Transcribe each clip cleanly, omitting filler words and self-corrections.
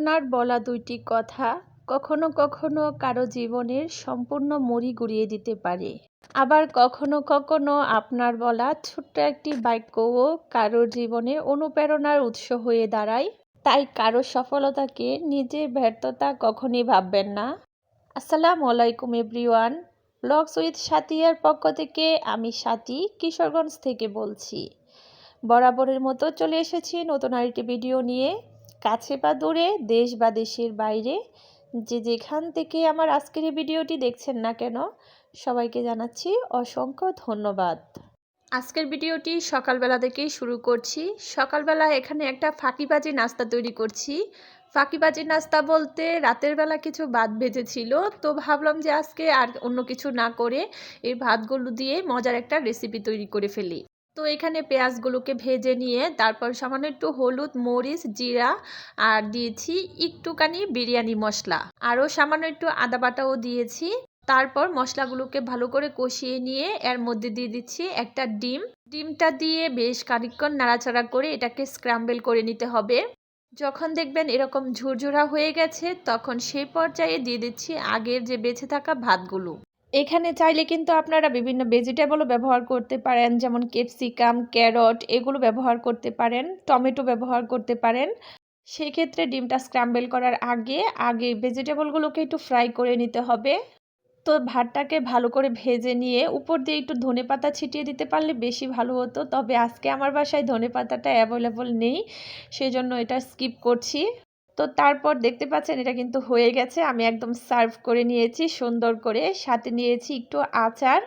আপনার বলা ২টি কথা কখনো কখনো কারো জীবনের সম্পূর্ণ মোড়ই ঘুরিয়ে দিতে পারে। আবার কখনো কখনো আপনার বলা ছোট্ট একটি বাক্যও কারোর জীবনে অনুপ্রেরণার উৎস হয়ে দাঁড়ায়। তাই কারো সফলতাকে নিজের ব্যর্থতা কখনই ভাববেন না। আসসালামু আলাইকুম এভরিওয়ান। ব্লগস উইথ সাথিয়ার পক্ষ থেকে আমি সাথী কিশোরগঞ্জ থেকে বলছি। বরাবরের মতো চলে এসেছি নতুন আরেকটি ভিডিও নিয়ে। কাছে বা দূরে, দেশ বা দেশের বাইরে, যে যেখান থেকে আমার আজকের এই ভিডিওটি দেখছেন না কেন, সবাইকে জানাচ্ছি অসংখ্য ধন্যবাদ। আজকের ভিডিওটি সকালবেলা থেকেই শুরু করছি। সকালবেলা এখানে একটা ফাঁকিবাজি নাস্তা তৈরি করছি। ফাঁকিবাজি নাস্তা বলতে রাতের বেলা কিছু ভাত ভেজেছিল, তো ভাবলাম যে আজকে আর অন্য কিছু না করে এই ভাতগুলো দিয়ে মজার একটা রেসিপি তৈরি করে ফেলি। তো এখানে পেঁয়াজগুলোকে ভেজে নিয়ে তারপর সামান্য একটু হলুদ, মরিচ, জিরা আর দিয়েছি একটুখানি বিরিয়ানি মশলা, আরও সামান্য একটু আদা বাটাও দিয়েছি। তারপর মশলাগুলোকে ভালো করে কষিয়ে নিয়ে এর মধ্যে দিয়ে দিচ্ছি একটা ডিমটা দিয়ে বেশ খানিকক্ষণ নাড়াচাড়া করে এটাকে স্ক্র্যাম্বল করে নিতে হবে। যখন দেখবেন এরকম ঝুরঝুরা হয়ে গেছে তখন সেই পর্যায়ে দিয়ে দিচ্ছি আগের যে বেঁচে থাকা ভাতগুলো। এখানে চাইলে কিন্তু আপনারা বিভিন্ন ভেজিটেবলও ব্যবহার করতে পারেন, যেমন ক্যাপসিকাম, ক্যারট এগুলো ব্যবহার করতে পারেন, টমেটো ব্যবহার করতে পারেন। সেক্ষেত্রে ডিমটা স্ক্র্যাম্বল করার আগে ভেজিটেবলগুলোকে একটু ফ্রাই করে নিতে হবে। তো ভাতটাকে ভালো করে ভেজে নিয়ে উপর দিয়ে একটু ধনেপাতা ছিটিয়ে দিতে পারলে বেশি ভালো হতো, তবে আজকে আমার বাসায় ধনেপাতাটা অ্যাভেলেবল নেই, সেজন্য এটা স্কিপ করছি। তো তারপর দেখতে পাচ্ছেন এটা কিন্তু হয়ে গেছে। আমি একদম সার্ভ করে নিয়েছি সুন্দর করে, সাথে নিয়েছি একটু আচার।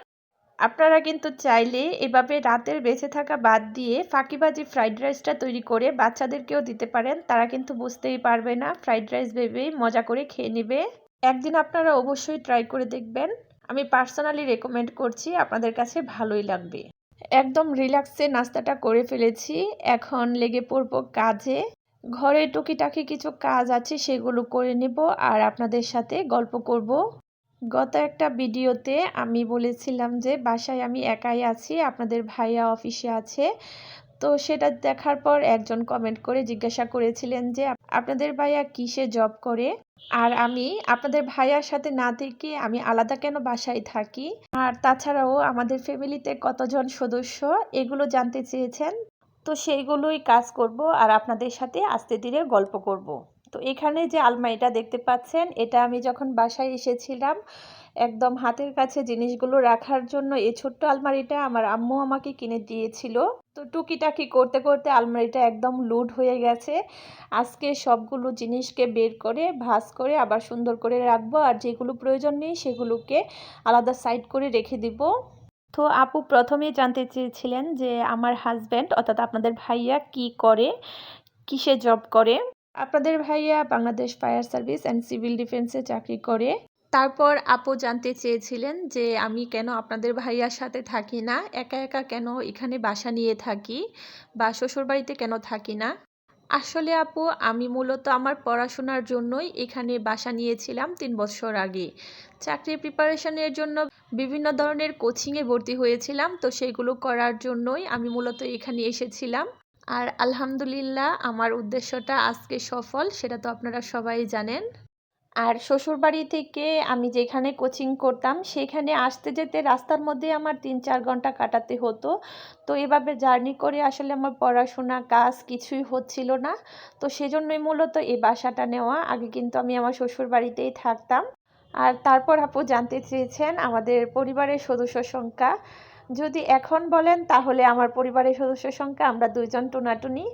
আপনারা কিন্তু চাইলে এভাবে রাতের বেঁচে থাকা ভাত দিয়ে ফাঁকিবাজি ফ্রাইড রাইসটা তৈরি করে বাচ্চাদেরকেও দিতে পারেন। তারা কিন্তু বুঝতেই পারবে না, ফ্রাইড রাইস ভেবেই মজা করে খেয়ে নেবে। একদিন আপনারা অবশ্যই ট্রাই করে দেখবেন। আমি পার্সোনালি রেকমেন্ড করছি, আপনাদের কাছে ভালোই লাগবে। একদম রিল্যাক্সে নাস্তাটা করে ফেলেছি। এখন লেগে পড়বো কাজে। ঘরে টুকিটাকি কিছু কাজ আছে, সেগুলো করে নেব আর আপনাদের সাথে গল্প করব। গত একটা ভিডিওতে আমি বলেছিলাম যে বাসায় আমি একাই আছি, আপনাদের ভাইয়া অফিসে আছে। তো সেটা দেখার পর একজন কমেন্ট করে জিজ্ঞাসা করেছিলেন যে আপনাদের ভাইয়া কিসে জব করে, আর আমি আপনাদের ভাইয়ার সাথে না থেকে আমি আলাদা কেন বাসায় থাকি, আর তাছাড়াও আমাদের ফ্যামিলিতে কতজন সদস্য, এগুলো জানতে চেয়েছেন। তো সেইগুলোই কাজ করব আর আপনাদের সাথে আস্তে ধীরে গল্প করব। তো এখানে যে আলমারিটা দেখতে পাচ্ছেন, এটা আমি যখন বাসায় এসেছিলাম একদম হাতের কাছে জিনিসগুলো রাখার জন্য এই ছোট্ট আলমারিটা আমার আম্মু আমাকে কিনে দিয়েছিল। তো টুকিটাকি করতে করতে আলমারিটা একদম লুড হয়ে গেছে। আজকে সবগুলো জিনিসকে বের করে ভাঁজ করে আবার সুন্দর করে রাখবো, আর যেগুলো প্রয়োজন নেই সেগুলোকে আলাদা সাইড করে রেখে দিব। তো আপু প্রথমেই জানতে চেয়েছিলেন যে আমার হাজব্যান্ড অর্থাৎ আপনাদের ভাইয়া কি করে, কিসে জব করে। আপনাদের ভাইয়া Bangladesh fire service and civil ডিফেন্সে চাকরি করে। তারপর আপু জানতে চেয়েছিলেন যে আমি কেন আপনাদের ভাইয়ার সাথে থাকি না, একা একা কেন এখানে বাসা নিয়ে থাকি বা শ্বশুরবাড়িতে কেন থাকি না। আসলে আপু আমি মূলত আমার পড়াশোনার জন্যই এখানে বাসা নিয়েছিলাম ৩ বছর আগে। চাকরির প্রিপারেশনের জন্য বিভিন্ন ধরনের কোচিংয়ে ভর্তি হয়েছিলাম, তো সেগুলো করার জন্যই আমি মূলত এখানে এসেছিলাম। আর আলহামদুলিল্লাহ আমার উদ্দেশ্যটা আজকে সফল, সেটা তো আপনারা সবাই জানেন। আর শ্বশুরবাড়ি থেকে আমি যেখানে কোচিং করতাম সেখানে আসতে যেতে রাস্তার মধ্যে আমার ৩-৪ ঘন্টা কাটাতে হতো। তো এভাবে জার্নি করে আসলে আমার পড়াশোনা কাজ কিছুই হচ্ছিল না। তো সেজন্যই মূলত এই বাসাটা নেওয়া। আগে কিন্তু আমি আমার শ্বশুরবাড়িতেই থাকতাম। আর তারপর আপু জানতে চেয়েছেন আমাদের পরিবারের সদস্য সংখ্যা। যদি এখন বলেন তাহলে আমার পরিবারের সদস্য সংখ্যা আমরা ২ জন টোনাটুনি।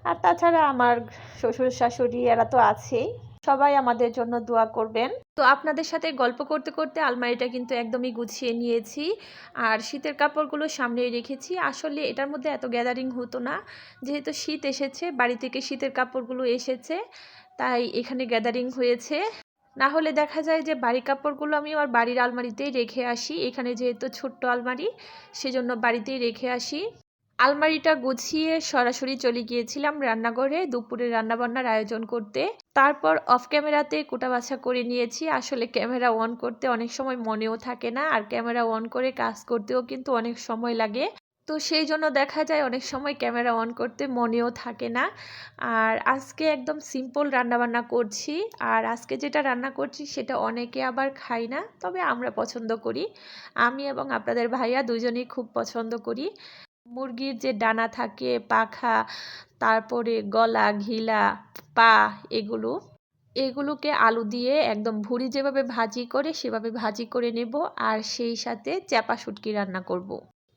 আর তাছাড়া আমার শ্বশুর শাশুড়ি এরা তো আছেই। সবাই আমাদের জন্য দোয়া করবেন। তো আপনাদের সাথে গল্প করতে করতে আলমারিটা কিন্তু একদমই গুছিয়ে নিয়েছি, আর শীতের কাপড়গুলো সামনেই রেখেছি। আসলে এটার মধ্যে এত গ্যাদারিং হতো না, যেহেতু শীত এসেছে, বাড়ি থেকে শীতের কাপড়গুলো এসেছে, তাই এখানে গ্যাদারিং হয়েছে। না হলে দেখা যায় যে বাড়ির কাপড়গুলো আমি আমার বাড়ির আলমারিতেই রেখে আসি। এখানে যেহেতু ছোট্ট আলমারি, সেজন্য বাড়িতেই রেখে আসি। আলমারিটা গুছিয়ে সরাসরি চলে গিয়েছিলাম রান্নাঘরে দুপুরে রান্নাবান্নার আয়োজন করতে। তারপর অফ ক্যামেরাতে কোটা বাছা করে নিয়েছি। আসলে ক্যামেরা অন করতে অনেক সময় মনেও থাকে না, আর ক্যামেরা অন করে কাজ করতেও কিন্তু অনেক সময় লাগে। তো সেই জন্য দেখা যায় অনেক সময় ক্যামেরা অন করতে মনেও থাকে না। আর আজকে একদম সিম্পল রান্নাবান্না করছি। আর আজকে যেটা রান্না করছি সেটা অনেকে আবার খায় না, তবে আমরা পছন্দ করি। আমি এবং আপনাদের ভাইয়া দুজনেই খুব পছন্দ করি। মুরগির যে ডানা থাকে, পাখা, তারপরে গলা, ঘিলা, পা, এগুলোকে আলু দিয়ে একদম ভুড়ি যেভাবে ভাজি করে সেভাবে ভাজি করে নেব। আর সেই সাথে চ্যাপা শুটকি রান্না করব।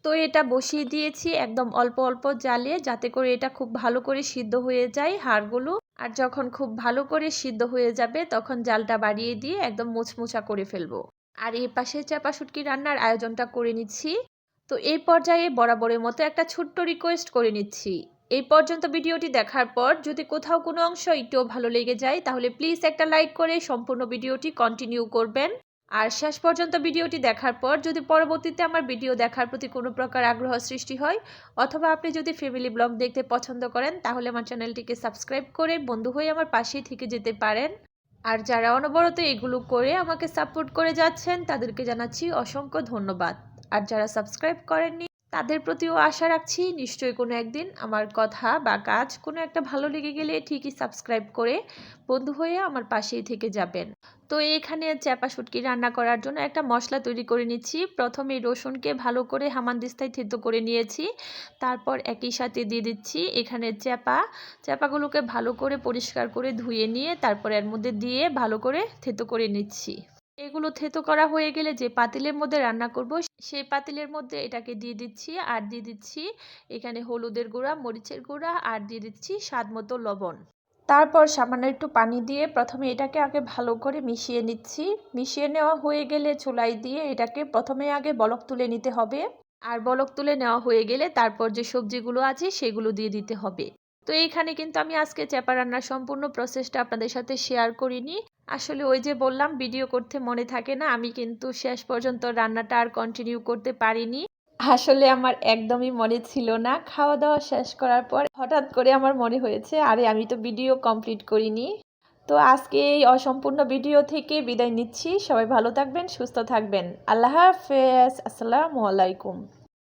তো এটা বসিয়ে দিয়েছি একদম অল্প অল্প জালে, যাতে করে এটা খুব ভালো করে সিদ্ধ হয়ে যায় হাড়গুলো। আর যখন খুব ভালো করে সিদ্ধ হয়ে যাবে তখন জালটা বাড়িয়ে দিয়ে একদম মুচমুচা করে ফেলবো। আর এই পাশে চাপা শুটকি রান্নার আয়োজনটা করে নিচ্ছি। তো এই পর্যায়ে বরাবরের মতো একটা ছোট্ট রিকোয়েস্ট করে নিচ্ছি। এই পর্যন্ত ভিডিওটি দেখার পর যদি কোথাও কোনো অংশ একটুও ভালো লেগে যায় তাহলে প্লিজ একটা লাইক করে সম্পূর্ণ ভিডিওটি কন্টিনিউ করবেন। আর শেষ পর্যন্ত ভিডিওটি দেখার পর যদি পরবর্তীতে আমার ভিডিও দেখার প্রতি কোনো প্রকার আগ্রহ সৃষ্টি হয়, অথবা আপনি যদি ফ্যামিলি ব্লগ দেখতে পছন্দ করেন, তাহলে আমার চ্যানেলটিকে সাবস্ক্রাইব করে বন্ধু হয়ে আমার পাশেই থেকে যেতে পারেন। আর যারা অনবরত এগুলো করে আমাকে সাপোর্ট করে যাচ্ছেন তাদেরকে জানাচ্ছি অসংখ্য ধন্যবাদ। আর যারা সাবস্ক্রাইব করেননি তাদের প্রতিও আশা রাখছি নিশ্চয়ই কোনো একদিন আমার কথা বা কাজ কোনো একটা ভালো লেগে গেলে ঠিকই সাবস্ক্রাইব করে বন্ধু হয়ে আমার পাশেই থেকে যাবেন। তো এখানে চ্যাপা শুটকি রান্না করার জন্য একটা মশলা তৈরি করে নিচ্ছি। প্রথমে রসুনকে ভালো করে হামানদিস্তায় থেতো করে নিয়েছি। তারপর একই সাথে দিয়ে দিচ্ছি এখানে চ্যাপাগুলোকে ভালো করে পরিষ্কার করে ধুয়ে নিয়ে তারপর এর মধ্যে দিয়ে ভালো করে থেতো করে নিচ্ছি। এগুলো থেতো করা হয়ে গেলে যে পাতিলের মধ্যে রান্না করব সেই পাতিলের মধ্যে এটাকে দিয়ে দিচ্ছি। আর দিয়ে দিচ্ছি এখানে হলুদের গুঁড়া, মরিচের গুঁড়া, আর দিয়ে দিচ্ছি স্বাদ মতো লবণ। তারপর সামান্য একটু পানি দিয়ে প্রথমে এটাকে আগে ভালো করে মিশিয়ে নিচ্ছি। মিশিয়ে নেওয়া হয়ে গেলে চুলায় দিয়ে এটাকে প্রথমে আগে বলক তুলে নিতে হবে। আর বলক তুলে নেওয়া হয়ে গেলে তারপর যে সবজিগুলো আছে সেগুলো দিয়ে দিতে হবে। তো এইখানে কিন্তু আমি আজকে চ্যাপা রান্নার সম্পূর্ণ প্রসেসটা আপনাদের সাথে শেয়ার করিনি। আসলে ওই যে বললাম ভিডিও করতে মনে থাকে না, আমি কিন্তু শেষ পর্যন্ত রান্নাটা আর কন্টিনিউ করতে পারিনি। আসলে আমার একদমই মনে ছিল না। খাওয়া দাওয়া শেষ করার পর হঠাৎ করে আমার মনে হয়েছে আরে আমি তো ভিডিও কমপ্লিট করিনি। তো আজকে এই অসম্পূর্ণ ভিডিও থেকে বিদায় নিচ্ছি। সবাই ভালো থাকবেন, সুস্থ থাকবেন। আল্লাহ হাফেজ। আসসালামু আলাইকুম।